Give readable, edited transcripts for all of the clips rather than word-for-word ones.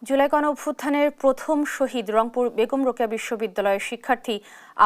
জুলাই গণঅভ্যুত্থানের প্রথম শহীদ রংপুর বেগম রোকেয়া বিশ্ববিদ্যালয়ের শিক্ষার্থী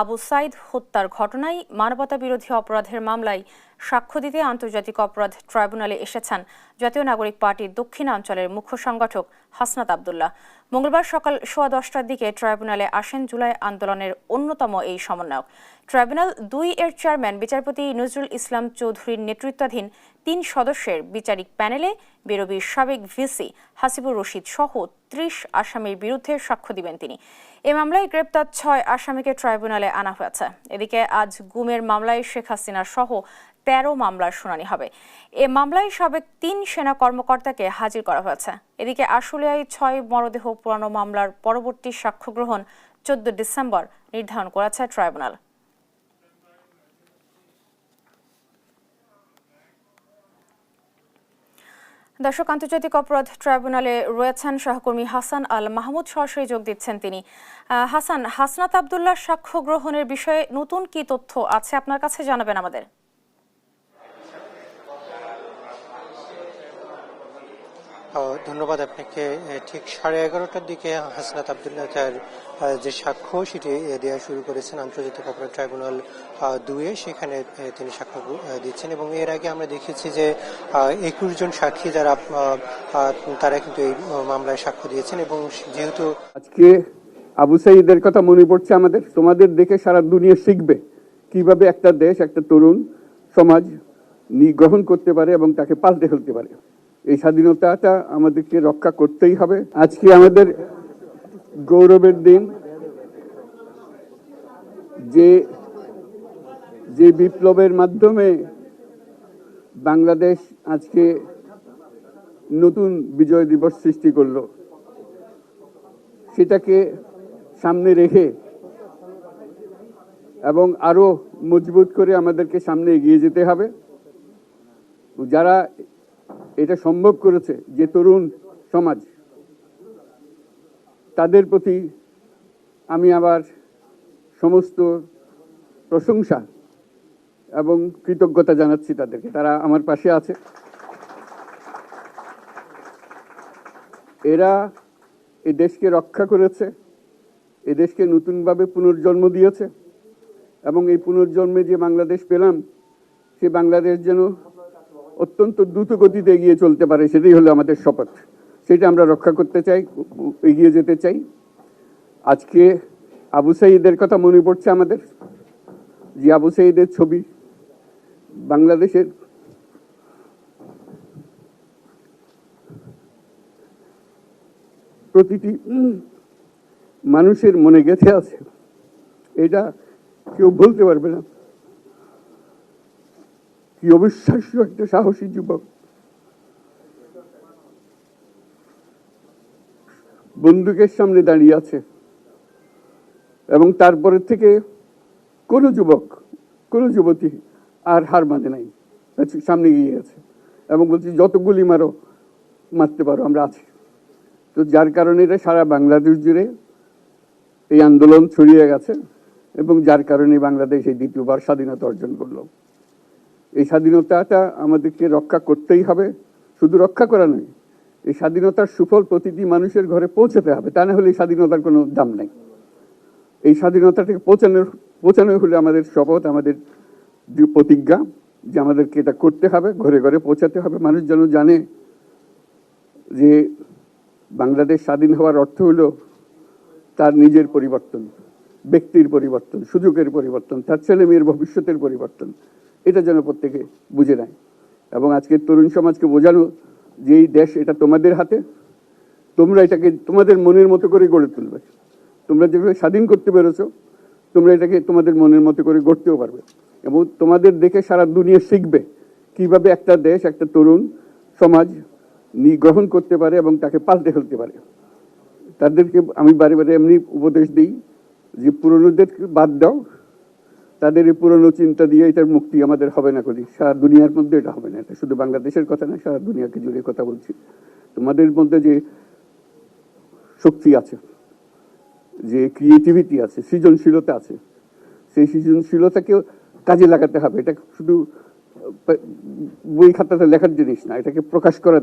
আবু সাইদ হত্যার ঘটনায় মানবতাবিরোধী অপরাধের মামলায় সাক্ষ্য দিতে আন্তর্জাতিক অপরাধ ট্রাইব্যুনালে এসেছেন জাতীয় নাগরিক পার্টির দক্ষিণাঞ্চলের মুখ্য সংগঠক হাসনাত আবদুল্লাহ। মঙ্গলবার সকাল 10:15টার দিকে ট্রাইব্যুনালে আসেন জুলাই আন্দোলনের অন্যতম এই সমন্বয়ক। ট্রাইব্যুনাল 2 এর চেয়ারম্যান বিচারপতি নজরুল ইসলাম চৌধুরীর নেতৃত্বাধীন 3 সদস্যের বিচারিক প্যানেলে বিরোবীর সাবেক ভিসি হাসিবুর রশিদ সহ 30 আসামির বিরুদ্ধে সাক্ষ্য দিবেন তিনি। এ মামলায় গ্রেপ্তার 6 আসামিকে ট্রাইব্যুনালে আনা হয়েছে। এদিকে আজ গুমের মামলায় শেখ হাসিনা সহ 13 মামলার শুনানি হবে। এ মামলায় সাবেক 3 সেনা কর্মকর্তাকে হাজির করা হয়েছে। এদিকে আশুলিয়ায় 6 মরদেহ পুরানো মামলার পরবর্তী সাক্ষ্য গ্রহণ 14 ডিসেম্বর নির্ধারণ করেছে ট্রাইব্যুনাল। দর্শক, আন্তর্জাতিক অপরাধ ট্রাইব্যুনালে রয়েছেন সহকর্মী হাসান আল মাহমুদ, সরাসরি যোগ দিচ্ছেন তিনি। হাসান, হাসনাত আবদুল্লাহ সাক্ষ্য গ্রহণের বিষয়ে নতুন কি তথ্য আছে আপনার কাছে, জানাবেন আমাদের। ধন্যবাদ আপনাকে। ঠিক 11:30টার দিকে হাসনাত আবদুল্লাহ তার যে সাক্ষ্য সেটি দেওয়া শুরু করেছেন আন্তর্জাতিক অপরাধ ট্রাইব্যুনাল 2-এ। সেখানে তিনি সাক্ষ্য দিচ্ছেন এবং এর আগে আমরা দেখেছি যে 21 জন সাক্ষী তারা কিন্তু এই মামলায় সাক্ষ্য দিয়েছেন। এবং যেহেতু আজকে আবু সাইদের কথা মনে পড়ছে আমাদের, তোমাদের দেখে সারা দুনিয়া শিখবে কিভাবে একটা দেশ, একটা তরুণ সমাজ গ্রহণ করতে পারে এবং তাকে পাল্টে ফেলতে পারে। এই স্বাধীনতাটা আমাদেরকে রক্ষা করতেই হবে। আজকে আমাদের গৌরবের দিন, যে বিপ্লবের মাধ্যমে বাংলাদেশ আজকে নতুন বিজয় দিবস সৃষ্টি করলো, সেটাকে সামনে রেখে এবং আরো মজবুত করে আমাদেরকে সামনে এগিয়ে যেতে হবে। যারা এটা সম্ভব করেছে, যে তরুণ সমাজ, তাদের প্রতি আমি আবার সমস্ত প্রশংসা এবং কৃতজ্ঞতা জানাচ্ছি তাদেরকে। তারা আমার পাশে আছে। এরা এই দেশকে রক্ষা করেছে, এই দেশকে নতুনভাবে পুনর্জন্ম দিয়েছে এবং এই পুনর্জন্মে যে বাংলাদেশ পেলাম, সে বাংলাদেশ যেন অত্যন্ত দ্রুত গতিতে এগিয়ে চলতে পারে, সেটাই হলো আমাদের শপথ। সেটা আমরা রক্ষা করতে চাই, এগিয়ে যেতে চাই। আজকে আবু সাইদের কথা মনে পড়ছে আমাদের, যে আবু সাইদের ছবি বাংলাদেশের প্রতিটি মানুষের মনে গেঁথে আছে। এটা কেউ বলতে পারবে না। কি অবিশ্বাস্য একটা সাহসী যুবক, বন্দুকের সামনে দাঁড়িয়ে আছে এবং তারপরে থেকে কোনো যুবক, কোনো যুবতী আর হার মানে নাই, সামনে গিয়ে গেছে এবং বলছি যত গুলি মারো, মারতে পারো, আমরা আছি। তো যার কারণে এটা সারা বাংলাদেশ জুড়ে এই আন্দোলন ছড়িয়ে গেছে এবং যার কারণে বাংলাদেশ এই দ্বিতীয়বার স্বাধীনতা অর্জন করলো। এই স্বাধীনতাটা আমাদেরকে রক্ষা করতেই হবে। শুধু রক্ষা করা নয়, এই স্বাধীনতার সুফল প্রতিটি মানুষের ঘরে পৌঁছাতে হবে। তা না হলে এই স্বাধীনতার কোনো দাম নেই। এই স্বাধীনতাটাকে পৌঁছানো হলে আমাদের শপথ, আমাদের যে প্রতিজ্ঞা, যে আমাদেরকে এটা করতে হবে, ঘরে ঘরে পৌঁছাতে হবে। মানুষ যেন জানে যে বাংলাদেশ স্বাধীন হওয়ার অর্থ হলো তার নিজের পরিবর্তন, ব্যক্তির পরিবর্তন, সুযোগের পরিবর্তন, তার ছেলে মেয়ের ভবিষ্যতের পরিবর্তন। এটা যেন প্রত্যেকে বুঝে নেয় এবং আজকের তরুণ সমাজকে বোঝানো যে এই দেশ এটা তোমাদের হাতে, তোমরা এটাকে তোমাদের মনের মতো করে গড়ে তুলবে। তোমরা যেভাবে স্বাধীন করতে পেরেছো, তোমরা এটাকে তোমাদের মনের মতো করে গড়তেও পারবে এবং তোমাদের দেখে সারা দুনিয়া শিখবে কিভাবে একটা দেশ, একটা তরুণ সমাজ গ্রহণ করতে পারে এবং তাকে পাল্টে ফেলতে পারে। তাদেরকে আমি বারে বারে এমনি উপদেশ দিই যে পুরনোদেরকে বাদ দাও, তাদের এই পুরনো চিন্তা দিয়ে এটার মুক্তি আমাদের হবে না। করি সারা দুনিয়ার মধ্যে এটা হবে না। এটা শুধু বাংলাদেশের কথা না, সারা দুনিয়াকে জুড়ে কথা বলছি। তোমাদের মধ্যে যে শক্তি আছে, যে ক্রিয়েটিভিটি আছে, সৃজনশীলতা আছে, সেই সৃজনশীলতাকেও কাজে লাগাতে হবে। এটা শুধু বই খাতাতে লেখার জিনিস না, এটাকে প্রকাশ করা